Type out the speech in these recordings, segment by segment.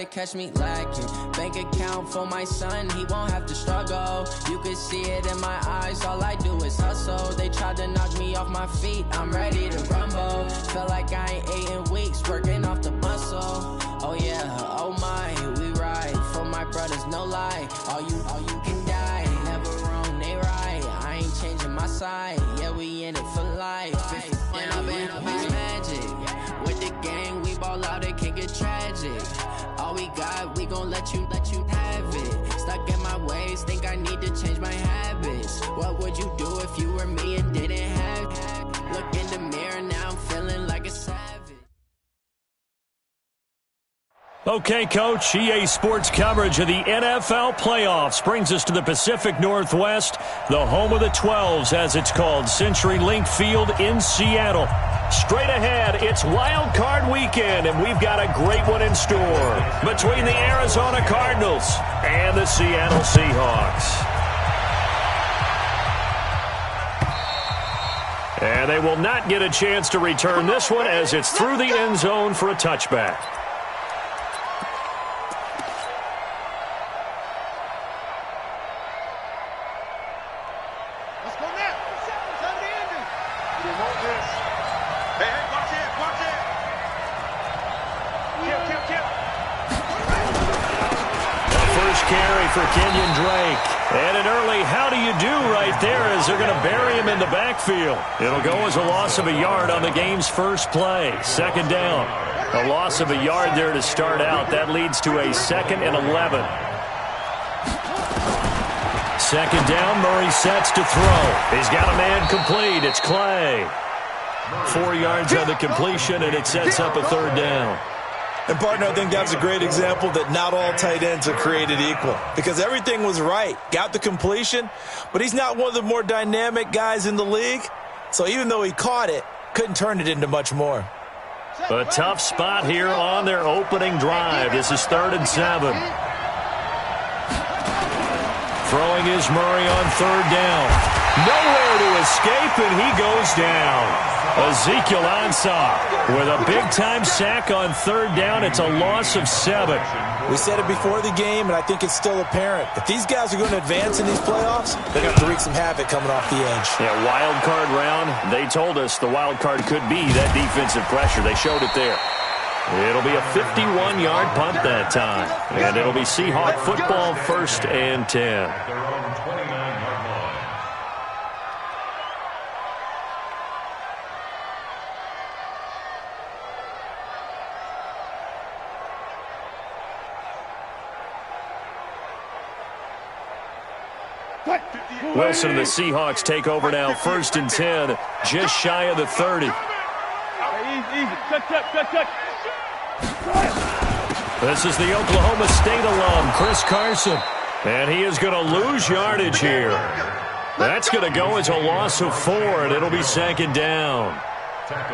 to catch me lacking. Bank account for my son, he won't have to struggle. You can see it in my eyes, all I do is hustle. They tried to knock me off my feet, I'm ready to rumble. Feel like I ain't ate in weeks, working off the muscle. Oh yeah, oh my, we ride for my brothers, no lie. All you can die, never wrong, they right. I ain't changing my side, yeah, we in it for life. And I've been magic. With the gang, we ball out, it can get tragic. All we got, we gon' let you have it. Stuck in my ways, think I need to change my habits. What would you do if you were me and didn't have it? Look in the mirror, now I'm feeling like a savage. Okay, Coach, EA Sports coverage of the NFL playoffs brings us to the Pacific Northwest, the home of the 12s, as it's called, CenturyLink Field in Seattle. Straight ahead, it's Wild Card Weekend, and we've got a great one in store between the Arizona Cardinals and the Seattle Seahawks. And they will not get a chance to return this one as it's through the end zone for a touchback. For Kenyon Drake. And an early how do you do right there as they're going to bury him in the backfield. It'll go as a loss of a yard on the game's first play. Second down. A loss of a yard there to start out. That leads to a 2nd and 11. Second down, Murray sets to throw. He's got a man complete. It's Clay. 4 yards on the completion, and it sets up a third down. And, partner, I think that was a great example that not all tight ends are created equal because everything was right. Got the completion, but he's not one of the more dynamic guys in the league. So even though he caught it, couldn't turn it into much more. A tough spot here on their opening drive. This is 3rd and 7. Throwing is Murray on 3rd down. Nowhere to escape, and he goes down. Ezekiel Ansah with a big-time sack on 3rd down. It's a loss of 7. We said it before the game, and I think it's still apparent. If these guys are going to advance in these playoffs, they're going to have to wreak some havoc coming off the edge. Yeah, wild card round. They told us the wild card could be that defensive pressure. They showed it there. It'll be a 51-yard punt that time. And it'll be Seahawk football, 1st and 10. Wilson and the Seahawks take over now, 1st and 10, just shy of the 30. This is the Oklahoma State alum, Chris Carson, and he is going to lose yardage here. That's going to go as a loss of 4, and it'll be 2nd down.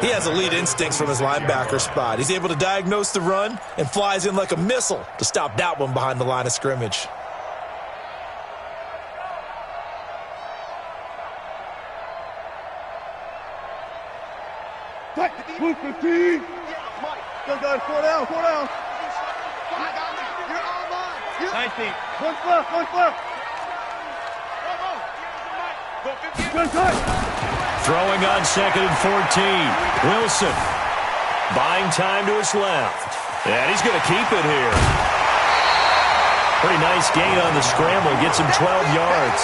He has elite instincts from his linebacker spot. He's able to diagnose the run and flies in like a missile to stop that one behind the line of scrimmage. Move 15. Go, guys. 4 down. 4 down. I got you. You're all mine. 19. One left. Good touch. Throwing on 2nd and 14. Wilson buying time to his left. And he's going to keep it here. Pretty nice gain on the scramble. Gets him 12 yards.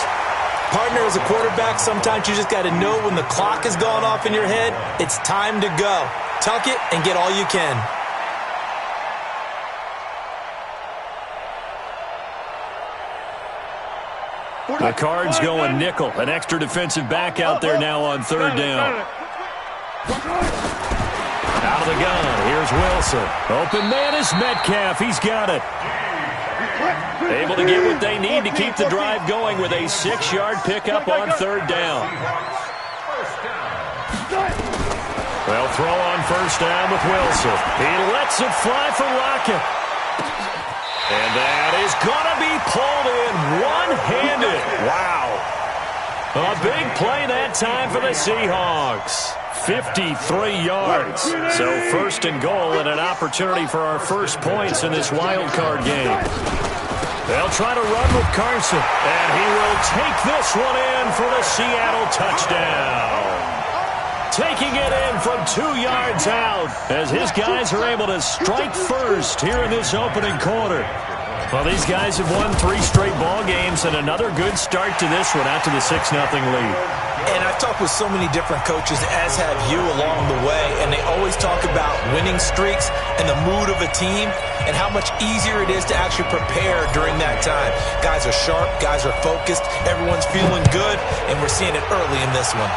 Partner, as a quarterback, sometimes you just got to know when the clock has gone off in your head, it's time to go. Tuck it and get all you can. The Cards going nickel. An extra defensive back out there now on 3rd down. Out of the gun. Here's Wilson. Open man is Metcalf. He's got it. Able to get what they need to keep the drive going with a 6-yard pickup on 3rd down. They'll throw on 1st down with Wilson. He lets it fly for Lockett. And that is going to be pulled in one-handed. Wow. A big play that time for the Seahawks. 53 yards. So first and goal and an opportunity for our first points in this wild card game. They'll try to run with Carson, and he will take this one in for the Seattle touchdown. Taking it in from 2 yards out as his guys are able to strike first here in this opening quarter. Well, these guys have won 3 straight ball games and another good start to this one out to the 6-0 lead. And I've talked with so many different coaches, as have you, along the way, and they always talk about winning streaks and the mood of a team and how much easier it is to actually prepare during that time. Guys are sharp, guys are focused, everyone's feeling good, and we're seeing it early in this one.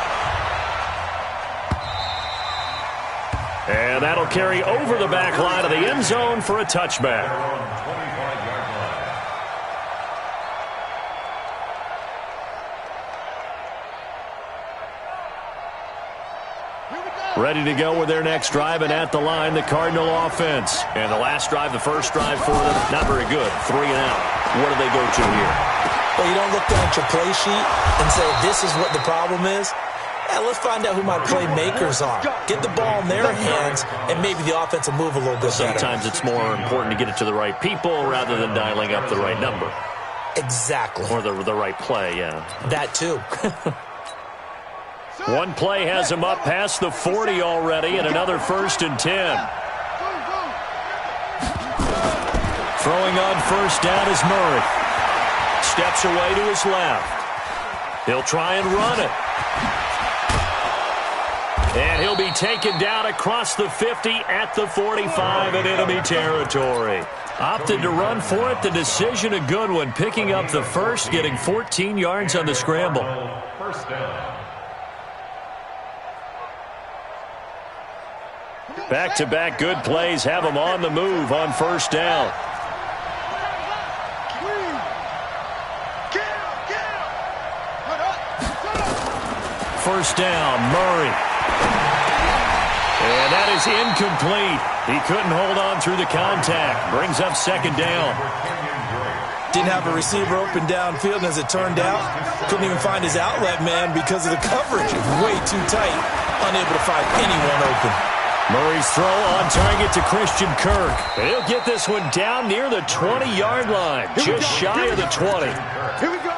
And that'll carry over the back line of the end zone for a touchback. Ready to go with their next drive, and at the line, the Cardinal offense. And the last drive, the first drive for them, not very good. 3 and out. What do they go to here? Well, you don't look down at your play sheet and say, this is what the problem is. Yeah, let's find out who my playmakers are. Get the ball in their hands, and maybe the offense will move a little bit better. Sometimes it's more important to get it to the right people rather than dialing up the right number. Exactly. Or the right play, yeah. That too. One play has him up past the 40 already, and another 1st and 10. Throwing on first down is Murray. Steps away to his left. He'll try and run it. And he'll be taken down across the 50 at the 45 in enemy territory. Opted to run for it. The decision a good one. Picking up the first, getting 14 yards on the scramble. First down. Back-to-back good plays have them on the move on first down. First down, Murray. And that is incomplete. He couldn't hold on through the contact. Brings up second down. Didn't have a receiver open downfield, and as it turned out, couldn't even find his outlet man because of the coverage. Way too tight. Unable to find anyone open. Murray's throw on target to Christian Kirk. He'll get this one down near the 20-yard line, just shy of the 20. Here we go.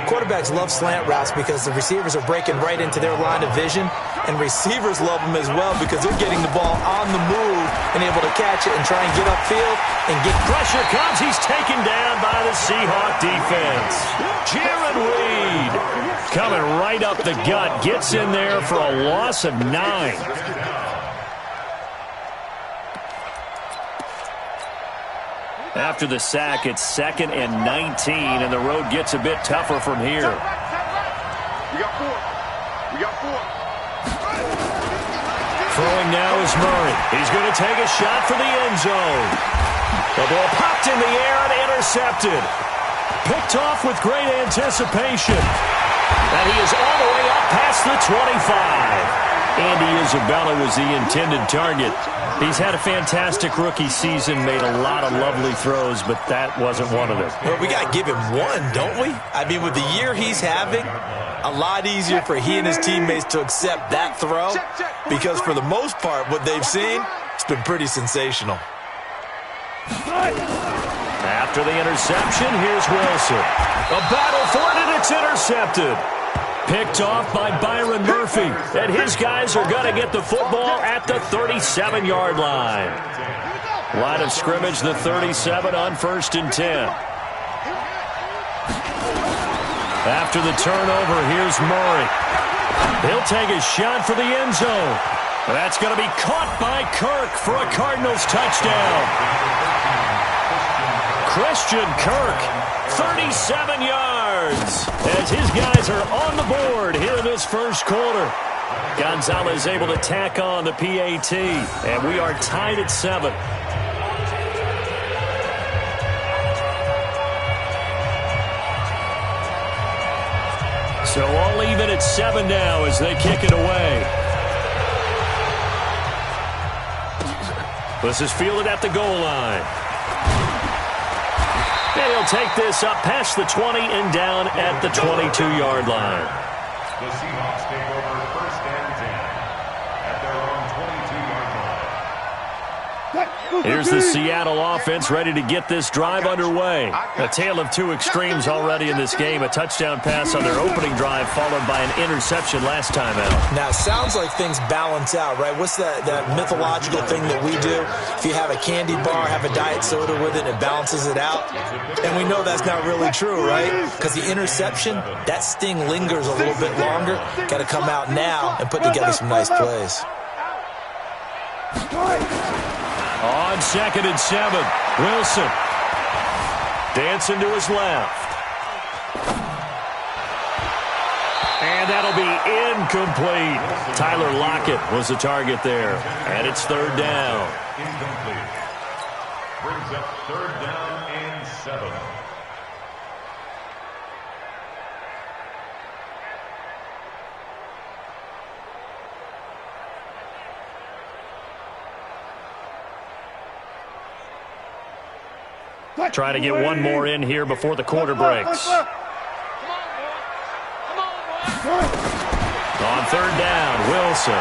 Quarterbacks love slant routes because the receivers are breaking right into their line of vision, and receivers love them as well because they're getting the ball on the move and able to catch it and try and get upfield and get pressure comes. He's taken down by the Seahawk defense. Jared Reed coming right up the gut, gets in there for a loss of 9. After the sack, it's 2nd and 19, and the road gets a bit tougher from here. We got 4. We got 4. Throwing now is Murray. He's going to take a shot for the end zone. The ball popped in the air and intercepted. Picked off with great anticipation. And he is all the way up past the 25. Andy Isabella was the intended target. He's had a fantastic rookie season, made a lot of lovely throws, but that wasn't one of them. Well, we got to give him one, don't we? I mean, with the year he's having, a lot easier for he and his teammates to accept that throw because for the most part, what they've seen, it's been pretty sensational. After the interception, here's Wilson. A battle for it, and it's intercepted. Picked off by Byron Murphy. And his guys are going to get the football at the 37-yard line. Line of scrimmage, the 37 on 1st and 10. After the turnover, here's Murray. He'll take a shot for the end zone. That's going to be caught by Kirk for a Cardinals touchdown. Christian Kirk, 37 yards, as his guys are on the board here in this first quarter. Gonzalez able to tack on the PAT, and we are tied at 7. So all even at 7 now as they kick it away. This is fielded at the goal line. And he'll take this up past the 20 and down at the 22-yard line. The Seahawks take over 1st and 10. Here's the Seattle offense ready to get this drive underway. A tale of two extremes already in this game. A touchdown pass on their opening drive followed by an interception last time out. Now, it sounds like things balance out, right? What's that mythological thing that we do? If you have a candy bar, have a diet soda with it, it balances it out. And we know that's not really true, right? Because the interception, that sting lingers a little bit longer. Got to come out now and put together some nice plays. On 2nd and 7, Wilson dancing to his left. And that'll be incomplete. Tyler Lockett was the target there. And it's 3rd down. Incomplete. Brings up 3rd down and 7. Trying to get one more in here before the quarter breaks. On 3rd down, Wilson.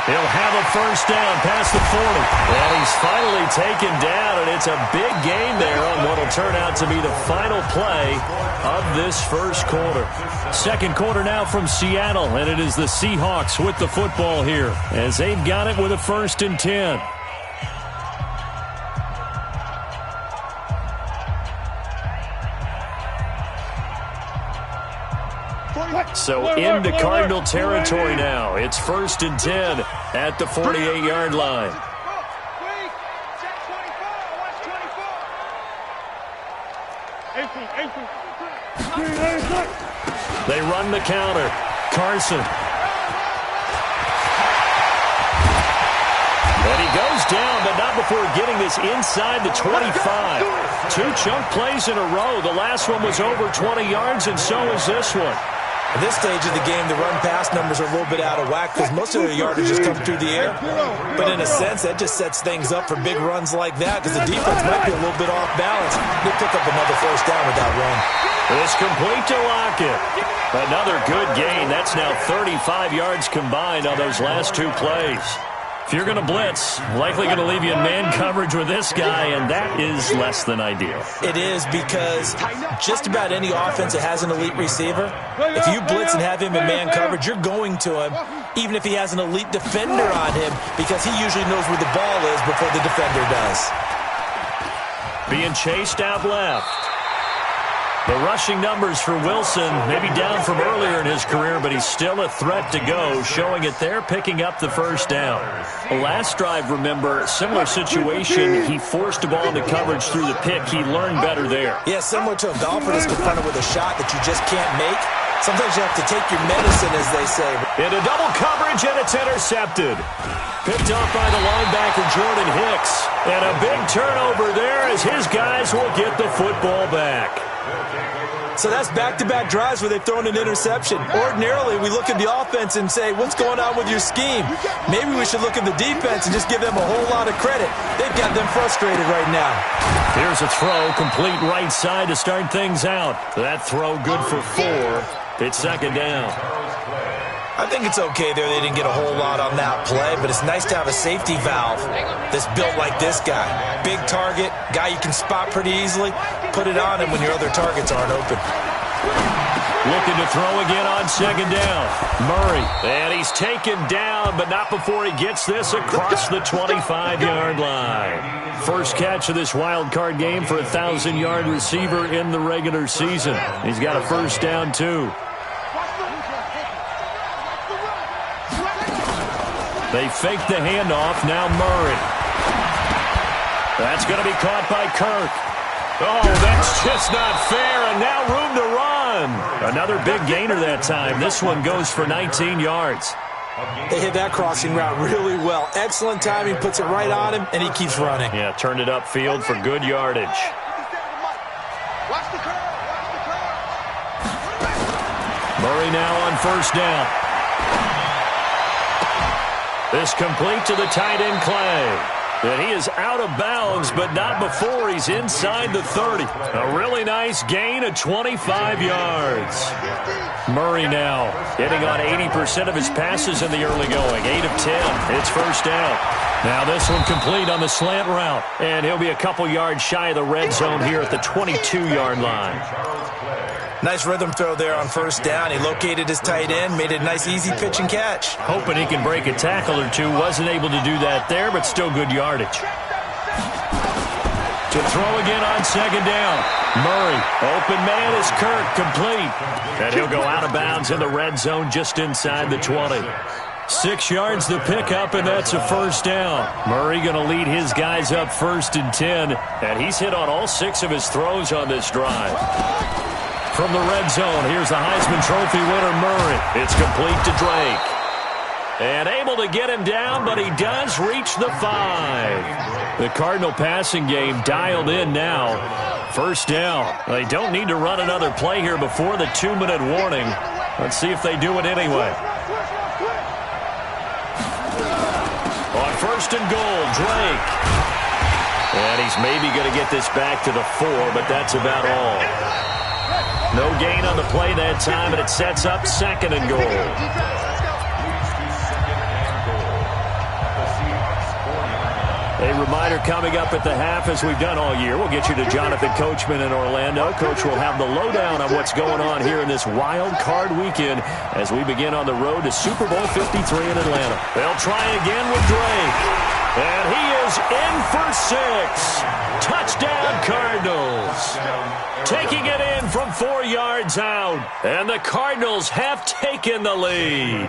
He'll have a 1st down past the 40. And he's finally taken down, and it's a big gain there on what will turn out to be the final play of this 1st quarter. 2nd quarter now from Seattle, and it is the Seahawks with the football here as they've got it with a 1st and 10. So into Cardinal territory now. It's 1st and 10 at the 48-yard line. They run the counter. Carson. And he goes down, but not before getting this inside the 25. 2 chunk plays in a row. The last one was over 20 yards, and so is this one. At this stage of the game, the run-pass numbers are a little bit out of whack because most of their yardage just come through the air. But in a sense, that just sets things up for big runs like that because the defense might be a little bit off balance. They pick up another 1st down with that run. It's complete to Lockett. Another good gain. That's now 35 yards combined on those last 2 plays. If you're going to blitz, likely going to leave you in man coverage with this guy, and that is less than ideal. It is because just about any offense that has an elite receiver, if you blitz and have him in man coverage, you're going to him, even if he has an elite defender on him, because he usually knows where the ball is before the defender does. Being chased out left. The rushing numbers for Wilson maybe down from earlier in his career, but he's still a threat to go, showing it there, picking up the 1st down. The last drive, remember, similar situation. He forced the ball into coverage through the pick. He learned better there. Yeah, similar to a golfer that's confronted with a shot that you just can't make. Sometimes you have to take your medicine, as they say. Into double coverage, and it's intercepted. Picked off by the linebacker, Jordan Hicks. And a big turnover there as his guys will get the football back. So that's back-to-back drives where they've thrown an interception. Ordinarily, we look at the offense and say, what's going on with your scheme? Maybe we should look at the defense and just give them a whole lot of credit. They've got them frustrated right now. Here's a throw, complete right side to start things out. That throw good for 4. It's 2nd down. I think it's okay there. They didn't get a whole lot on that play, but it's nice to have a safety valve that's built like this guy. Big target, guy you can spot pretty easily. Put it on him when your other targets aren't open. Looking to throw again on 2nd down. Murray, and he's taken down, but not before he gets this across the 25-yard line. First catch of this wild card game for a 1,000-yard receiver in the regular season. He's got a 1st down, too. They fake the handoff. Now Murray. That's going to be caught by Kirk. Oh, that's just not fair, and now room to run. Another big gainer that time. This one goes for 19 yards. They hit that crossing route really well. Excellent timing, puts it right on him, and he keeps running. Yeah, turned it upfield for good yardage. Murray now on 1st down. This complete to the tight end, Clay. And he is out of bounds, but not before he's inside the 30. A really nice gain of 25 yards. Murray now hitting on 80% of his passes in the early going. 8 of 10. It's 1st down. Now this one complete on the slant route. And he'll be a couple yards shy of the red zone here at the 22-yard line. Nice rhythm throw there on first down. He located his tight end, made it a nice easy pitch and catch. Hoping he can break a tackle or two. Wasn't able to do that there, but still good yardage. To throw again on second down. Murray, open man is Kirk, complete. And he'll go out of bounds in the red zone just inside the 20. 6 yards the pickup, and that's a first down. Murray going to lead his guys up 1st and 10, and he's hit on all 6 of his throws on this drive. From the red zone, here's the Heisman Trophy winner, Murray. It's complete to Drake. And able to get him down, but he does reach the 5. The Cardinal passing game dialed in now. First down. They don't need to run another play here before the 2-minute warning. Let's see if they do it anyway. On 1st and goal, Drake. And he's maybe going to get this back to the 4, but that's about all. No gain on the play that time, and it sets up 2nd and goal. A reminder coming up at the half, as we've done all year. We'll get you to Jonathan Coachman in Orlando. Coach will have the lowdown on what's going on here in this wild card weekend as we begin on the road to Super Bowl 53 in Atlanta. They'll try again with Drake. And he is in for 6. Touchdown, Cardinals. Taking it in from 4 yards out. And the Cardinals have taken the lead.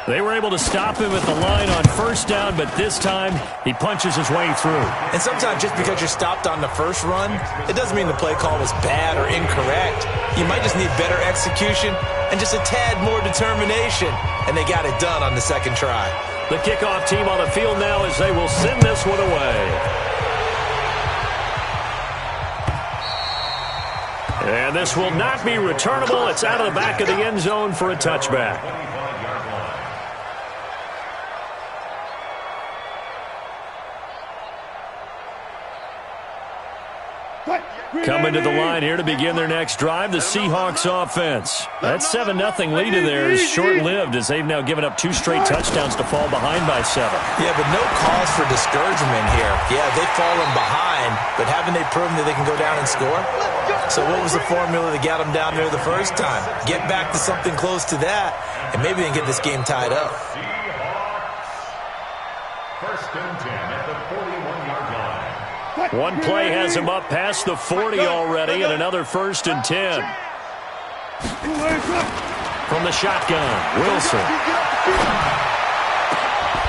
They were able to stop him at the line on first down, but this time he punches his way through. And sometimes just because you're stopped on the first run, it doesn't mean the play call was bad or incorrect. You might just need better execution and just a tad more determination. And they got it done on the second try. The kickoff team on the field now as they will send this one away. And this will not be returnable. It's out of the back of the end zone for a touchback. Coming to the line here to begin their next drive, the Seahawks offense. That 7-0 lead in there is short-lived as they've now given up 2 straight touchdowns to fall behind by 7. Yeah, but no cause for discouragement here. Yeah, they've fallen behind, but haven't they proven that they can go down and score? So what was the formula that got them down there the first time? Get back to something close to that, and maybe they can get this game tied up. First and 10 at the 41-yard line. One play has him up past the 40 already, and another 1st and 10. From the shotgun, Wilson.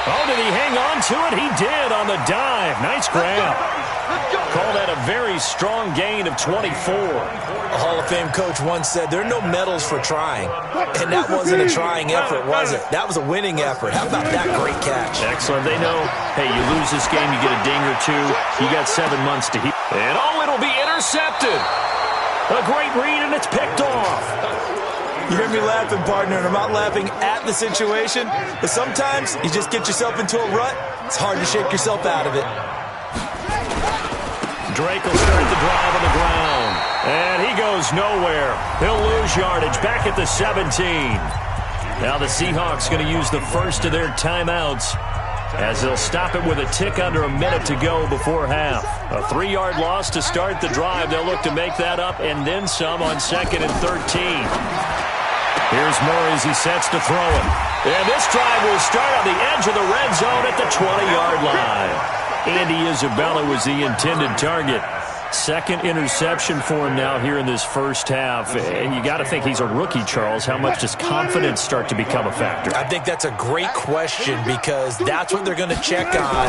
Oh, did he hang on to it? He did on the dive. Nice grab. Call that a very strong gain of 24. A Hall of Fame coach once said, there are no medals for trying. And that wasn't a trying effort, was it? That was a winning effort. How about that great catch? Excellent. They know, hey, you lose this game, you get a ding or 2. You got 7 months to heal. And oh, it'll be intercepted. A great read, and it's picked off. You hear me laughing, partner, and I'm not laughing at the situation, but sometimes you just get yourself into a rut. It's hard to shake yourself out of it. Drake will start the drive on the ground. And he goes nowhere. He'll lose yardage back at the 17. Now the Seahawks going to use the first of their timeouts as they'll stop it with a tick under a minute to go before half. A 3-yard loss to start the drive. They'll look to make that up and then some on 2nd and 13. Here's Murray as he sets to throw it. And this drive will start on the edge of the red zone at the 20-yard line. Andy Isabella was the intended target. 2nd interception for him now here in this first half. And you got to think he's a rookie, Charles. How much does confidence start to become a factor? I think that's a great question because that's what they're going to check on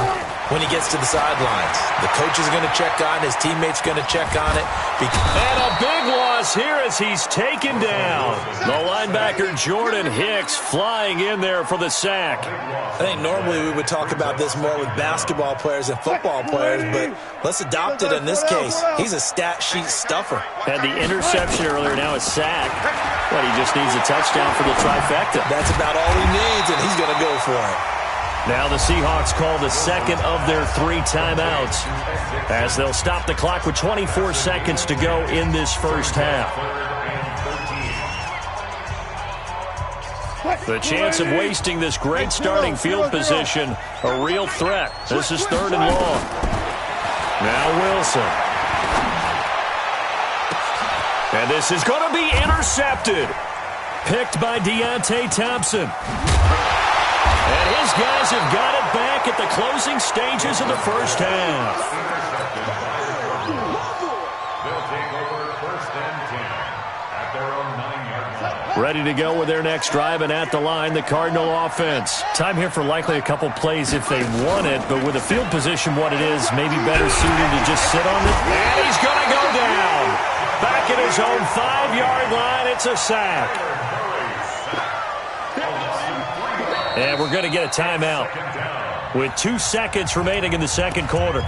when he gets to the sidelines. The coach is going to check on, his teammates going to check on it. And a big loss here as he's taken down. The linebacker Jordan Hicks flying in there for the sack. I think normally we would talk about this more with basketball players and football players, but let's adopt it in this case. He's a stat sheet stuffer. Had the interception earlier, now a sack. But he just needs a touchdown for the trifecta. That's about all he needs, and he's going to go for it. Now the Seahawks call the second of their 3 timeouts as they'll stop the clock with 24 seconds to go in this first half. The chance of wasting this great starting field position, a real threat. This is 3rd and long. Now Wilson. And this is going to be intercepted. Picked by Deontay Thompson. And his guys have got it back at the closing stages of the first half. They'll take over 1st and 10 at their own 9-yard line. Ready to go with their next drive, and at the line, the Cardinal offense. Time here for likely a couple plays if they want it, but with the field position what it is, maybe better suited to just sit on it. And he's going to go down. Back at his own 5-yard line, it's a sack. And we're going to get a timeout with 2 seconds remaining in the second quarter.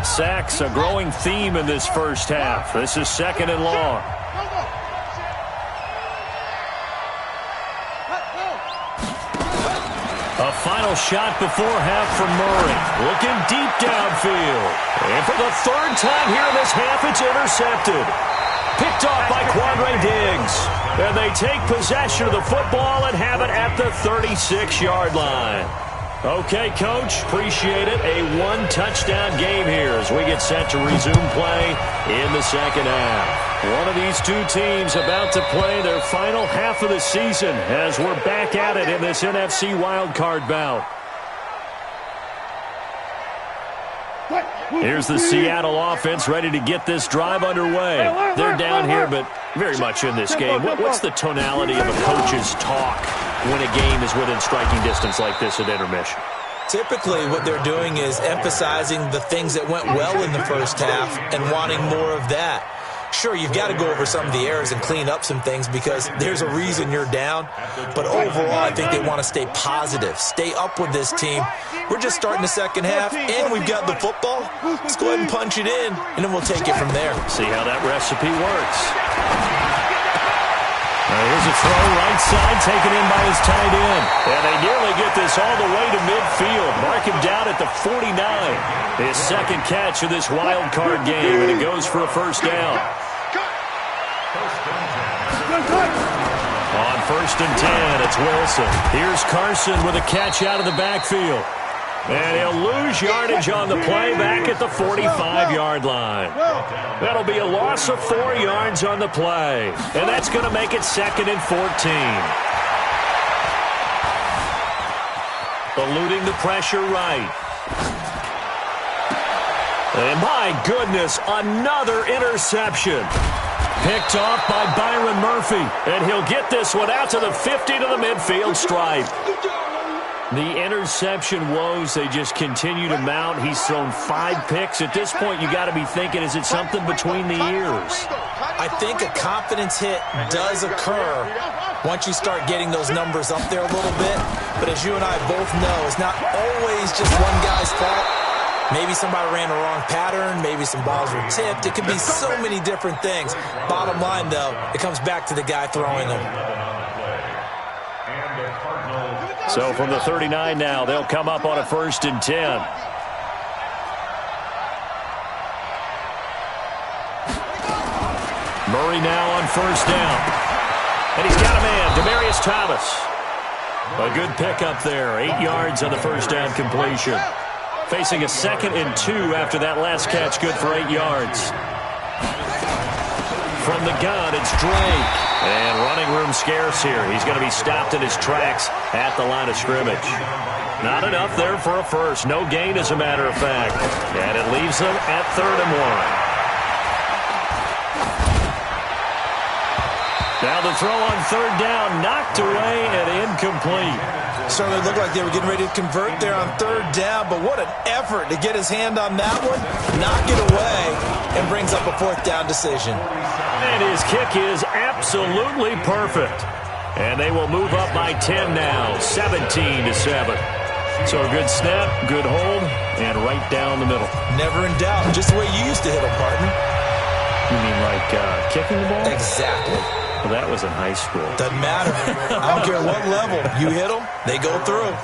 Sacks, a growing theme in this first half. This is 2nd and long. A final shot before half from Murray. Looking deep downfield. And for the 3rd time here in this half, it's intercepted. Picked off by Quandre Diggs. And they take possession of the football and have it at the 36-yard line. Okay, Coach, appreciate it. A 1-touchdown game here as we get set to resume play in the second half. One of these two teams about to play their final half of the season as we're back at it in this NFC wildcard bout. Here's the Seattle offense ready to get this drive underway. They're down here, but very much in this game. What's the tonality of a coach's talk when a game is within striking distance like this at intermission? Typically, what they're doing is emphasizing the things that went well in the first half and wanting more of that. Sure, you've got to go over some of the errors and clean up some things because there's a reason you're down. But overall, I think they want to stay positive, stay up with this team. We're just starting the second half, and we've got the football. Let's go ahead and punch it in, and then we'll take it from there. See how that recipe works. Here's a throw right side, taken in by his tight end. And they nearly get this all the way to midfield. Mark him down at the 49. His second catch of this wild card game, and it goes for a first down. On 1st and 10, it's Wilson. Here's Carson with a catch out of the backfield. And he'll lose yardage on the play back at the 45-yard line. That'll be a loss of 4 yards on the play. And that's going to make it 2nd and 14. Eluding the pressure right. And my goodness, another interception. Picked off by Byron Murphy. And he'll get this one out to the 50 to the midfield stripe. The interception woes, they just continue to mount. He's thrown 5 picks. At this point, you got to be thinking, is it something between the ears? I think a confidence hit does occur once you start getting those numbers up there a little bit. But as you and I both know, it's not always just one guy's fault. Maybe somebody ran a wrong pattern. Maybe some balls were tipped. It could be so many different things. Bottom line, though, it comes back to the guy throwing them. So from the 39 now, they'll come up on a 1st and 10. Murray now on 1st down. And he's got a man, Demaryius Thomas. A good pickup there, 8 yards on the 1st down completion. Facing a 2nd and 2 after that last catch, good for 8 yards. From the gun, it's Drake. And running room scarce here. He's going to be stopped in his tracks at the line of scrimmage. Not enough there for a first. No gain, as a matter of fact. And it leaves them at 3rd and 1. Now the throw on 3rd down, knocked away and incomplete. Certainly looked like they were getting ready to convert there on 3rd down, but what an effort to get his hand on that one, knock it away, and brings up a 4th down decision. And his kick is absolutely perfect. And they will move up by 10 now, 17-7. So a good snap, good hold, and right down the middle. Never in doubt, just the way you used to hit them, partner. You mean like kicking the ball? Exactly. Well, that was in high school. Doesn't matter. I don't care what level. You hit them, they go through.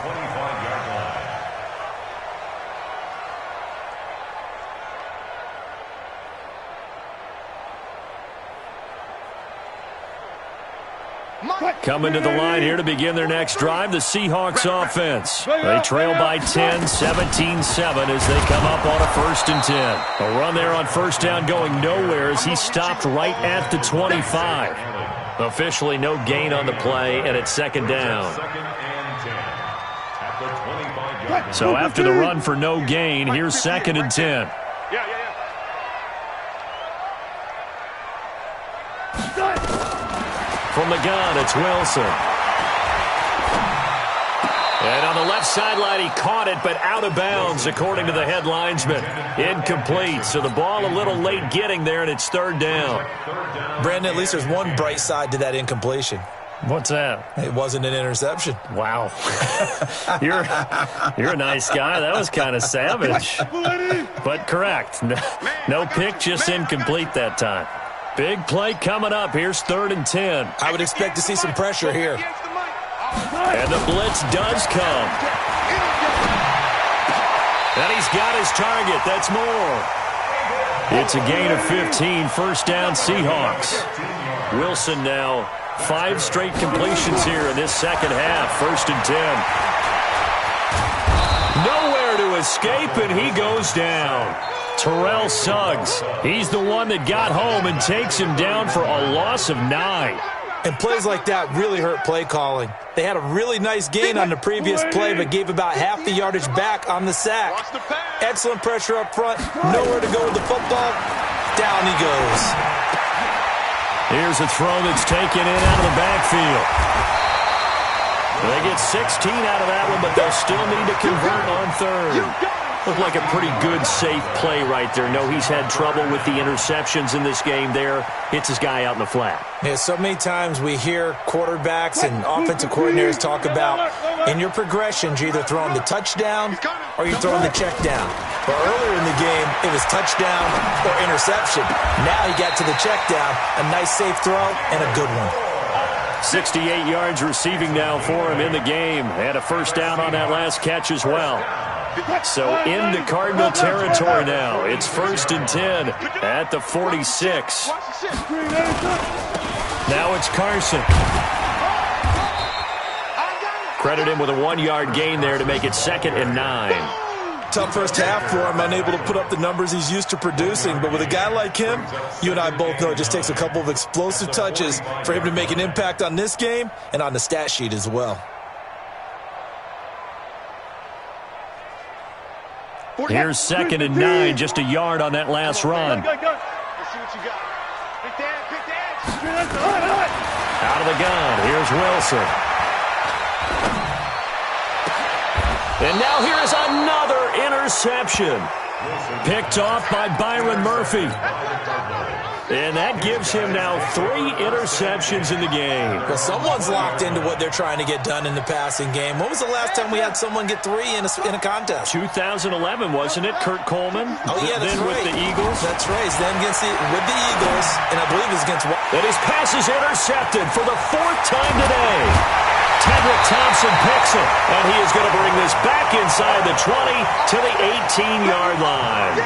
Coming to the line here to begin their next drive, the Seahawks offense. They trail by 10, 17-7 as they come up on a 1st and 10. A run there on first down going nowhere as he stopped right at the 25. Officially no gain on the play, and it's 2nd down. So after the run for no gain, here's 2nd and 10. From the gun, it's Wilson. And on the left sideline, he caught it, but out of bounds, according to the head linesman. Incomplete, so the ball a little late getting there, and it's 3rd down. Brandon, at least there's one bright side to that incompletion. What's that? It wasn't an interception. Wow. You're a nice guy. That was kind of savage. But correct. No pick, just incomplete that time. Big play coming up. Here's 3rd and 10. I would expect to see some pressure here. And the blitz does come. And he's got his target. That's more. It's a gain of 15. 1st down, Seahawks. Wilson now 5 straight completions here in this 2nd half. 1st and 10. Nowhere to escape, and he goes down. Terrell Suggs, he's the one that got home and takes him down for a loss of 9. And plays like that really hurt play calling. They had a really nice gain on the previous play, but gave about half the yardage back on the sack. Excellent pressure up front. Nowhere to go with the football. Down he goes. Here's a throw that's taken in out of the backfield. They get 16 out of that one, but they'll still need to convert on 3rd. Looked like a pretty good, safe play right there. No, he's had trouble with the interceptions in this game there. Hits his guy out in the flat. Yeah, so many times we hear quarterbacks and offensive coordinators talk about in your progressions, you're either throwing the touchdown or you're throwing the check down. But earlier in the game, it was touchdown or interception. Now he got to the check down, a nice safe throw and a good one. 68 yards receiving now for him in the game. And a 1st down on that last catch as well. So into Cardinal territory now. It's 1st and 10 at the 46. Now it's Carson. Credit him with a 1-yard gain there to make it 2nd and 9. Tough first half for him, unable to put up the numbers he's used to producing. But with a guy like him, you and I both know it just takes a couple of explosive touches for him to make an impact on this game and on the stat sheet as well. Here's 2nd and 9, just a yard on that last run. Let's see what you got. Pick that. Out of the gun, here's Wilson. And now here is another interception. Picked off by Byron Murphy. And that gives him now 3 interceptions in the game. Well, someone's locked into what they're trying to get done in the passing game. When was the last time we had someone get 3 in a contest? 2011, wasn't it? Kurt Coleman? Oh, yeah, that's then right. With the Eagles? That's right. Then with the Eagles, and I believe it was against... And his pass is intercepted for the 4th time today. Tedrick Thompson picks it, and he is going to bring this back inside the 20 to the 18-yard line.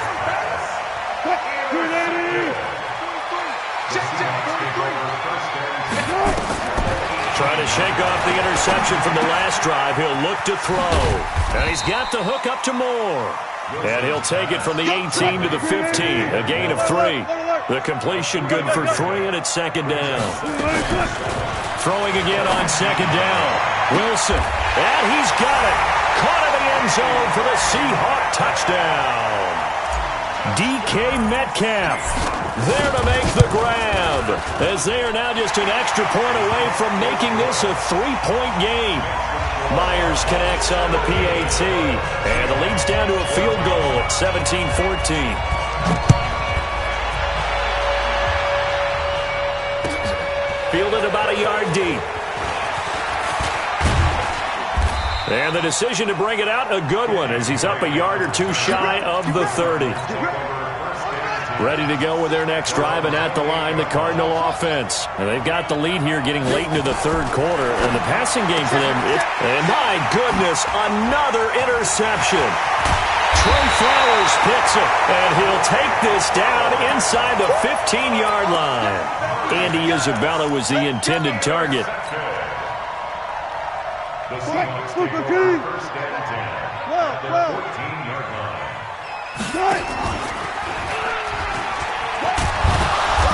Trying to shake off the interception from the last drive. He'll look to throw. And he's got the hook up to Moore. And he'll take it from the 18 to the 15. A gain of 3. The completion good for 3, and it's 2nd down. Throwing again on 2nd down. Wilson. And he's got it. Caught in the end zone for the Seahawk touchdown. DK Metcalf there to make the grab, as they are now just an extra point away from making this a 3-point game. Myers connects on the PAT, and the lead's down to a field goal at 17-14. Fielded about a yard deep. And the decision to bring it out, a good one, as he's up a yard or 2 shy of the 30. Ready to go with their next drive, and at the line, the Cardinal offense. And they've got the lead here getting late into the 3rd quarter. And the passing game for them, and my goodness, another interception. Trey Flowers picks it, and he'll take this down inside the 15-yard line. Andy Isabella was the intended target. The Seahawks take over first and 10 at their 14-yard line.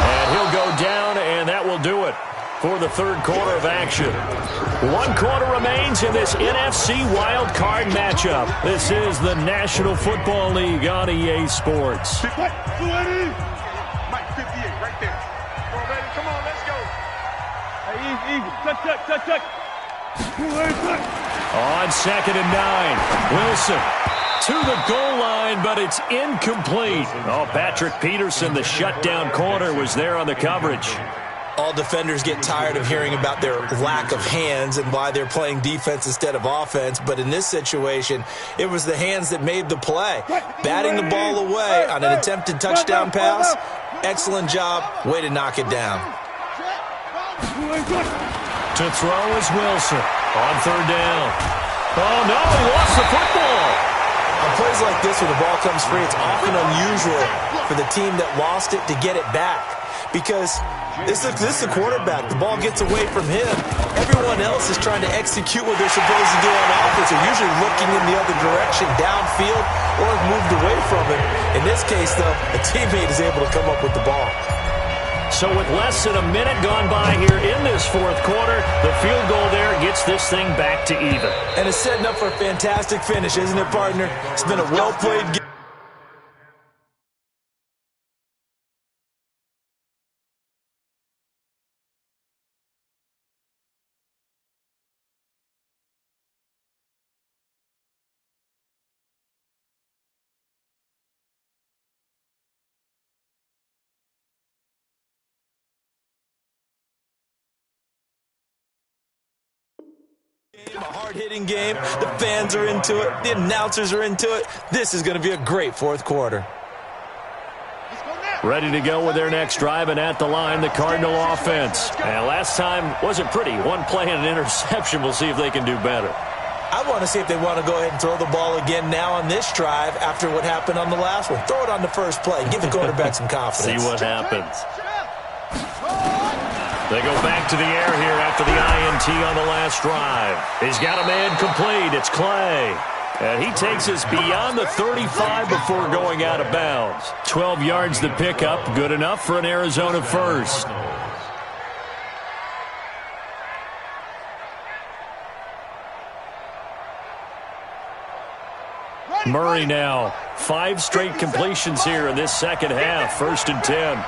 And he'll go down, and that will do it for the third quarter of action. 1 quarter remains in this NFC Wild Card matchup. This is the National Football League on EA Sports. Mike 58, right there. Come on, baby. Come on, let's go. Hey, easy. Touch. On 2nd and 9, Wilson to the goal line, but it's incomplete. Oh, Patrick Peterson, the shutdown corner, was there on the coverage. All defenders get tired of hearing about their lack of hands and why they're playing defense instead of offense. But in this situation, it was the hands that made the play. Batting the ball away on an attempted touchdown pass. Excellent job. Way to knock it down. To throw is Wilson on 3rd down. Oh, no, he lost the football. On plays like this where the ball comes free, it's often unusual for the team that lost it to get it back. Because this is the quarterback. The ball gets away from him. Everyone else is trying to execute what they're supposed to do on offense. They're usually looking in the other direction, downfield, or have moved away from it. In this case, though, a teammate is able to come up with the ball. So with less than a minute gone by here in this 4th quarter, the field goal there gets this thing back to even. And it's setting up for a fantastic finish, isn't it, partner? It's been a well-played game. A hard-hitting game. The fans are into it. The announcers are into it. This is going to be a great 4th quarter. Ready to go with their next drive, and at the line, the Cardinal offense. And last time wasn't pretty. 1 play and an interception. We'll see if they can do better. I want to see if they want to go ahead and throw the ball again now on this drive after what happened on the last one. Throw it on the first play. Give the quarterback some confidence. See what happens. They go back to the air here after the INT on the last drive. He's got a man complete. It's Clay. And he takes us beyond the 35 before going out of bounds. 12 yards the pickup. Good enough for an Arizona first. Murray now. 5 straight completions here in this second half. 1st and 10.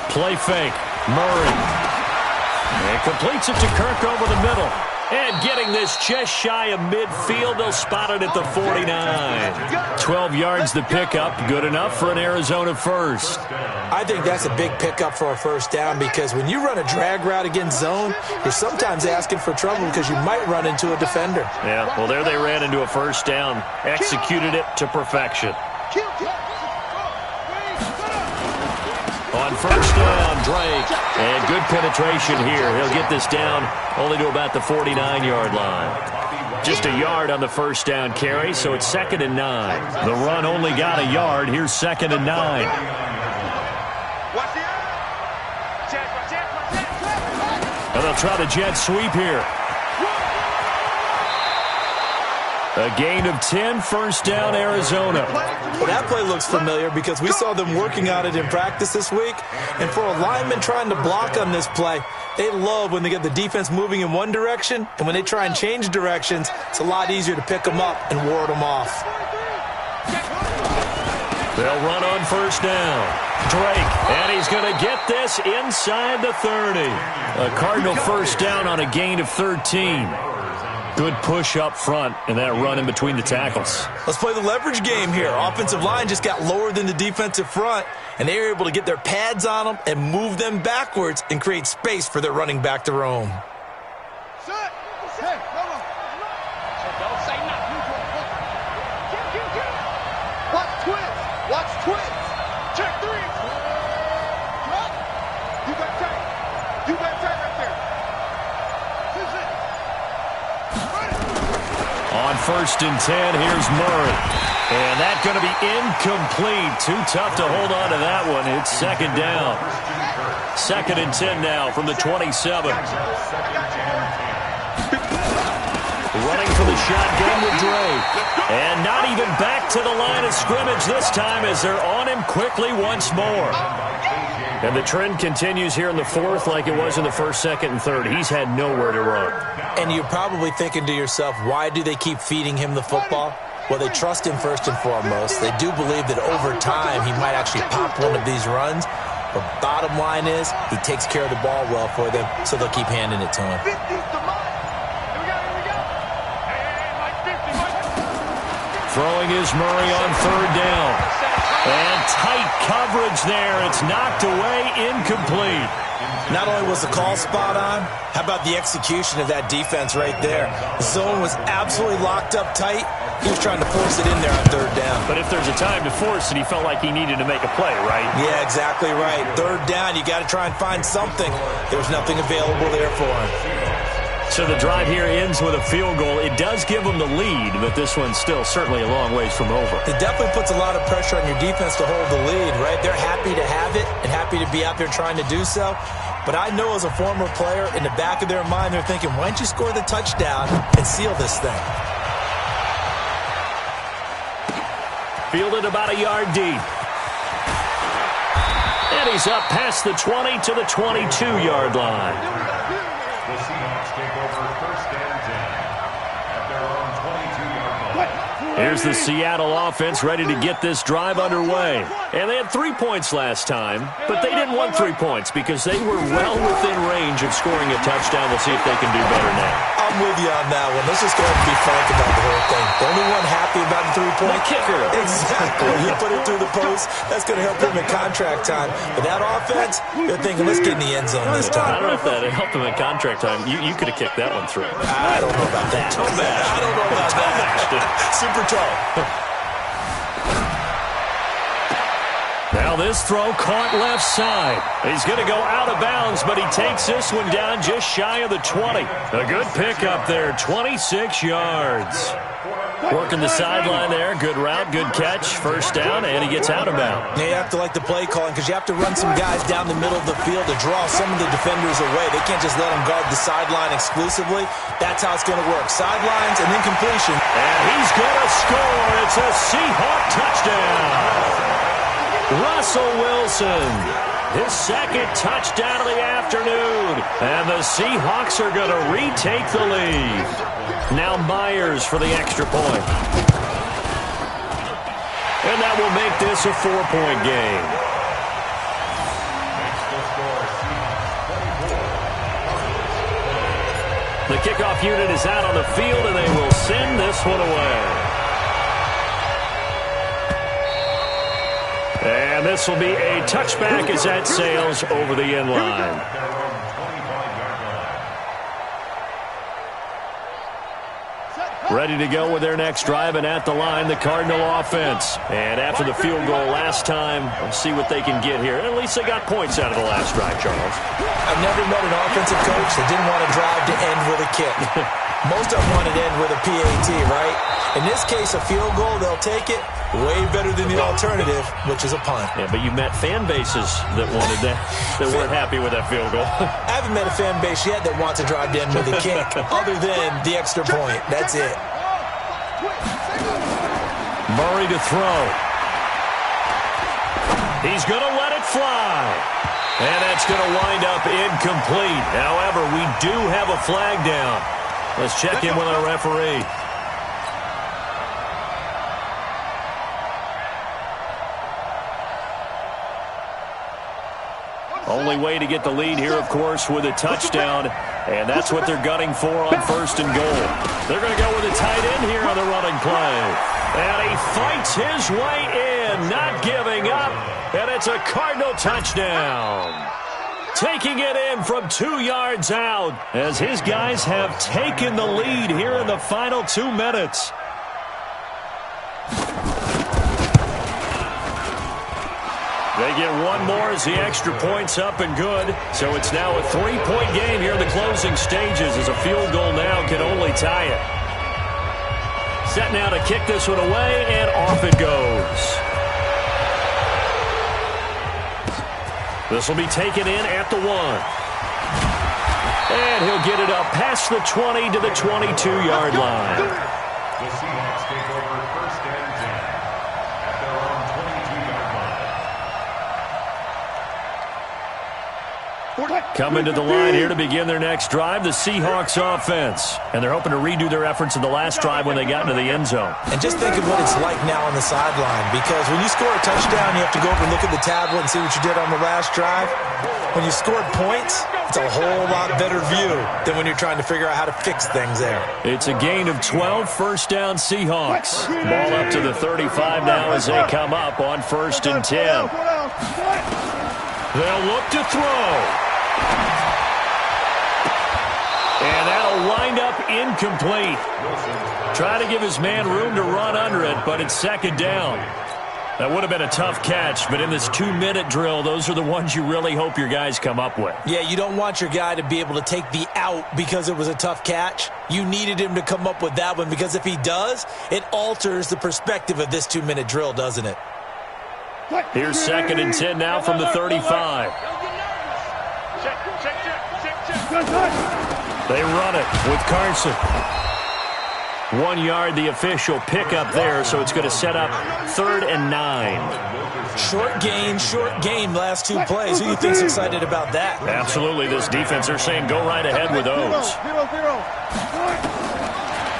Play fake. Murray. And completes it to Kirk over the middle. And getting this just shy of midfield, they'll spot it at the 49. 12 yards the pickup. Good enough for an Arizona first. I think that's a big pickup for a first down because when you run a drag route against zone, you're sometimes asking for trouble because you might run into a defender. Yeah, well, there they ran into a first down. Executed it to perfection. On first down, Drake. And good penetration here. He'll get this down only to about the 49-yard line. Just a yard on the first down carry, so it's 2nd and 9. The run only got a yard. Here's 2nd and 9. And they'll try the jet sweep here. A gain of 10, first down, Arizona. Well, that play looks familiar because we saw them working on it in practice this week. And for a lineman trying to block on this play, they love when they get the defense moving in one direction. And when they try and change directions, it's a lot easier to pick them up and ward them off. They'll run on first down. Drake, and he's going to get this inside the 30. A Cardinal first down on a gain of 13. Good push up front and that run in between the tackles. Let's play the leverage game here. Offensive line just got lower than the defensive front, and they were able to get their pads on them and move them backwards and create space for their running back to roam. Watch twins. 1st and 10. Here's Murray. And that's going to be incomplete. Too tough to hold on to that one. It's 2nd down. 2nd and 10 now from the 27. Running for the shotgun with Drake. And not even back to the line of scrimmage this time as they're on him quickly once more. And the trend continues here in the 4th like it was in the 1st, 2nd, and 3rd. He's had nowhere to run. And you're probably thinking to yourself, why do they keep feeding him the football? Well, they trust him first and foremost. They do believe that over time he might actually pop one of these runs. But bottom line is he takes care of the ball well for them, so they'll keep handing it to him. Throwing is Murray on 3rd down. And tight coverage there. It's knocked away, incomplete. Not only was the call spot on, how about the execution of that defense right there? The zone was absolutely locked up tight. He was trying to force it in there on 3rd down. But if there's a time to force it, he felt like he needed to make a play, right? Yeah, exactly right. 3rd down, you got to try and find something. There was nothing available there for him. So the drive here ends with a field goal. It does give them the lead, but this one's still certainly a long ways from over. It definitely puts a lot of pressure on your defense to hold the lead, right? They're happy to have it and happy to be out there trying to do so. But I know as a former player, in the back of their mind, they're thinking, why don't you score the touchdown and seal this thing? Fielded about a yard deep. And he's up past the 20 to the 22-yard line. The Seahawks take over 1st and 10 at their own 22-yard line. Here's the Seattle offense ready to get this drive underway. And they had 3 points last time, but they didn't want 3 points because they were well within range of scoring a touchdown. We'll see if they can do better now. I'm with you on that one. Let's just go ahead and be frank about the whole thing. The only one happy about the 3-point kicker. Exactly. You put it through the post. That's going to help him in contract time. But that offense, they're thinking, let's get in the end zone this time. I don't know if that helped him in contract time. You could have kicked that one through. I don't know about that. I don't know about that. Super tall. Now this throw caught left side. He's going to go out of bounds, but he takes this one down just shy of the 20. A good pickup there, 26 yards. Working the sideline there. Good route, good catch. 1st down, and he gets out of bounds. You have to like the play calling because you have to run some guys down the middle of the field to draw some of the defenders away. They can't just let them guard the sideline exclusively. That's how it's going to work. Sidelines and then completion. And he's going to score. It's a Seahawk touchdown. Russell Wilson, his 2nd touchdown of the afternoon. And the Seahawks are going to retake the lead. Now Myers for the extra point. And that will make this a 4-point game. The kickoff unit is out on the field, and they will send this one away. And this will be a touchback as that sails over the end line. Ready to go with their next drive, and at the line, the Cardinal offense. And after the field goal last time, let's see what they can get here. At least they got points out of the last drive, Charles. I've never met an offensive coach that didn't want to drive to end with a kick. Most of them want to end with a PAT, right? In this case, a field goal, they'll take it. Way better than the alternative, which is a punt. Yeah, but you met fan bases that wanted that, that weren't happy with that field goal. I haven't met a fan base yet that wants to drive to end with a kick, other than the extra point. That's it. Murray to throw. He's going to let it fly. And that's going to wind up incomplete. However, we do have a flag down. Let's check in with our referee. Only way to get the lead here, of course, with a touchdown. And that's what they're gunning for on 1st and goal. They're going to go with a tight end here on the running play. And he fights his way in, not giving up. And it's a Cardinal touchdown. Taking it in from 2 yards out as his guys have taken the lead here in the final 2 minutes. They get one more as the extra point's up and good. So it's now a 3-point game here in the closing stages as a field goal now can only tie it. Set now to kick this one away, and off it goes. This will be taken in at the 1. And he'll get it up past the 20 to the 22-yard line. The Seahawks take over first and 10 at their own 22-yard line. Coming to the line here to begin their next drive, the Seahawks offense. And they're hoping to redo their efforts in the last drive when they got into the end zone. And just think of what it's like now on the sideline, because when you score a touchdown, you have to go over and look at the tablet and see what you did on the last drive. When you scored points, it's a whole lot better view than when you're trying to figure out how to fix things there. It's a gain of 12, first down Seahawks. Ball up to the 35 now as they come up on first and 10. They'll look to throw. And that'll wind up incomplete. Try to give his man room to run under it, but it's second down. That would have been a tough catch, but in this 2-minute drill, those are the ones you really hope your guys come up with. Yeah, you don't want your guy to be able to take the out because it was a tough catch. You needed him to come up with that one, because if he does, it alters the perspective of this 2-minute drill, doesn't it? Here's second and 10 now from the 35. They run it with Carson. 1 yard, the official pickup there, so it's going to set up 3rd and 9. Short gain, last 2 plays. Who do you think's excited about that? Absolutely, this defense, they're saying go right ahead with those.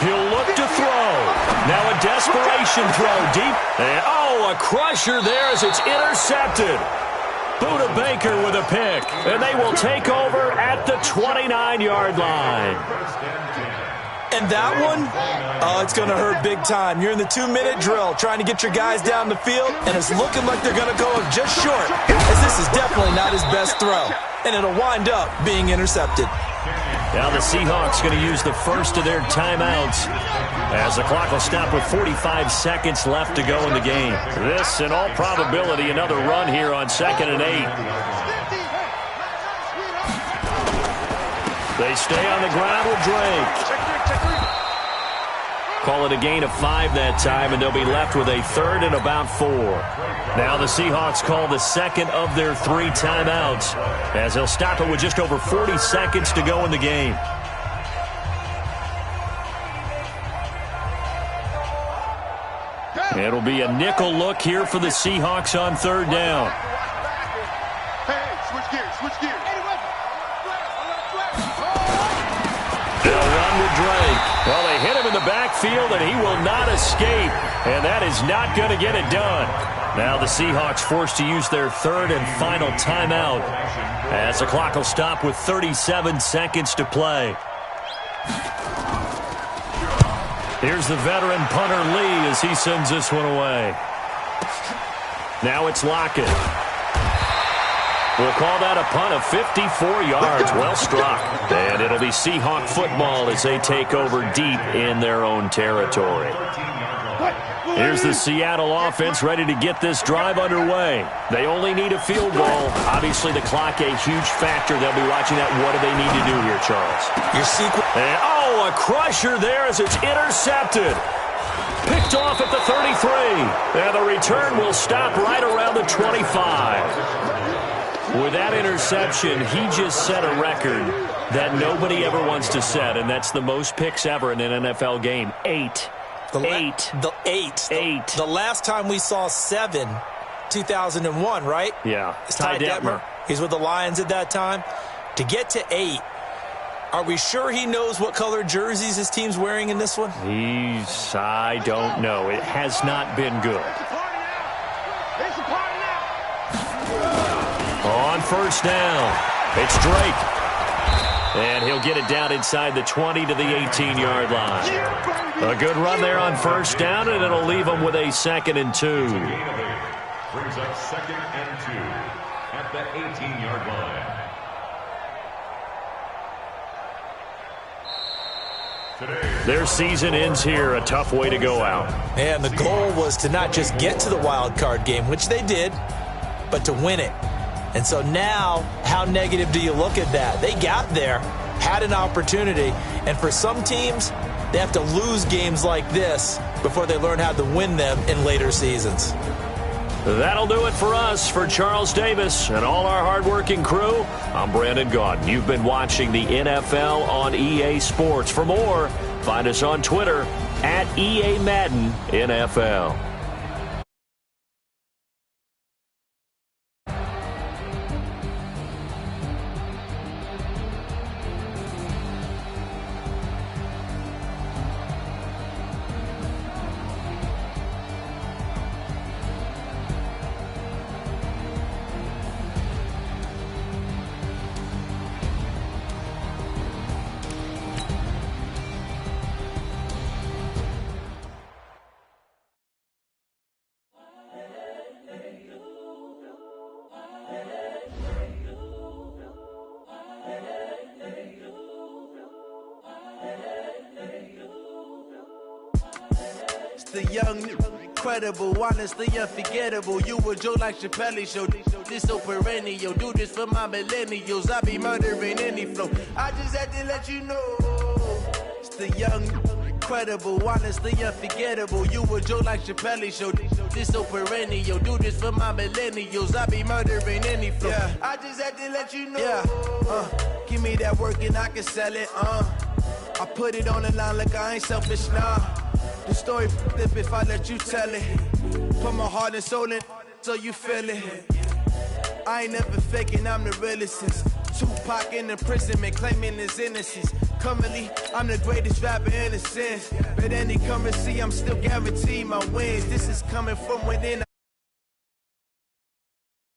He'll look to throw. Now a desperation throw deep. And, a crusher there as it's intercepted. Buda Baker with a pick, and they will take over at the 29-yard line. And that one, it's going to hurt big time. You're in the 2-minute drill trying to get your guys down the field, and it's looking like they're going to go just short, as this is definitely not his best throw, and it'll wind up being intercepted. Now the Seahawks going to use the first of their timeouts as the clock will stop with 45 seconds left to go in the game. This, in all probability, another run here on 2nd and 8. They stay on the ground with Drake. Call it a gain of 5 that time, and they'll be left with a 3rd and about 4. Now the Seahawks call the second of their 3 timeouts as they'll stop it with just over 40 seconds to go in the game. It'll be a nickel look here for the Seahawks on 3rd down. Switch gears. They'll run with Drake. Well, they hit him in the backfield, and he will not escape. And that is not going to get it done. Now the Seahawks forced to use their 3rd and final timeout as the clock will stop with 37 seconds to play. Here's the veteran punter Lee as he sends this one away. Now it's Lockett. We'll call that a punt of 54 yards. Well struck. And it'll be Seahawk football as they take over deep in their own territory. Here's the Seattle offense ready to get this drive underway. They only need a field goal. Obviously, the clock a huge factor. They'll be watching that. What do they need to do here, Charles? Your sequence. And, a crusher there as it's intercepted. Picked off at the 33. And the return will stop right around the 25. With that interception, he just set a record that nobody ever wants to set, and that's the most picks ever in an NFL game. 8. The last time we saw 7, 2001, right? Yeah. It's Ty Detmer. He's with the Lions at that time. To get to 8, are we sure he knows what color jerseys his team's wearing in this one? I don't know. It has not been good. On first down, it's Drake. And he'll get it down inside the 20 to the 18-yard line. A good run there on first down, and it'll leave him with a 2nd and 2. Brings up 2nd and 2 at the 18-yard line. Their season ends here, a tough way to go out. And the goal was to not just get to the wild card game, which they did, but to win it. And so now, how negative do you look at that? They got there, had an opportunity, and for some teams, They have to lose games like this before they learn how to win them in later seasons. That'll do it for us. For Charles Davis and all our hardworking crew, I'm Brandon Gaudin. You've been watching the NFL on EA Sports. For more, find us on Twitter at EA Madden NFL. The young, incredible, honestly unforgettable. You a Joe like Chappelle show. This so perennial. Do this for my millennials. I be murdering any flow. I just had to let you know. It's the young, incredible, honestly unforgettable. You a Joe like Chappelle show. This so perennial. Do this for my millennials. I be murdering any flow. Yeah. I just had to let you know. Yeah. Give me that work and I can sell it. I put it on the line like I ain't selfish, nah. The story flip if I let you tell it. Put my heart and soul in so you feel it. I ain't never faking, I'm the realest since Tupac in imprisonment, claiming his innocence. Currently, I'm the greatest rapper in a sense. But any currency, I'm still guaranteed my wins. This is coming from within.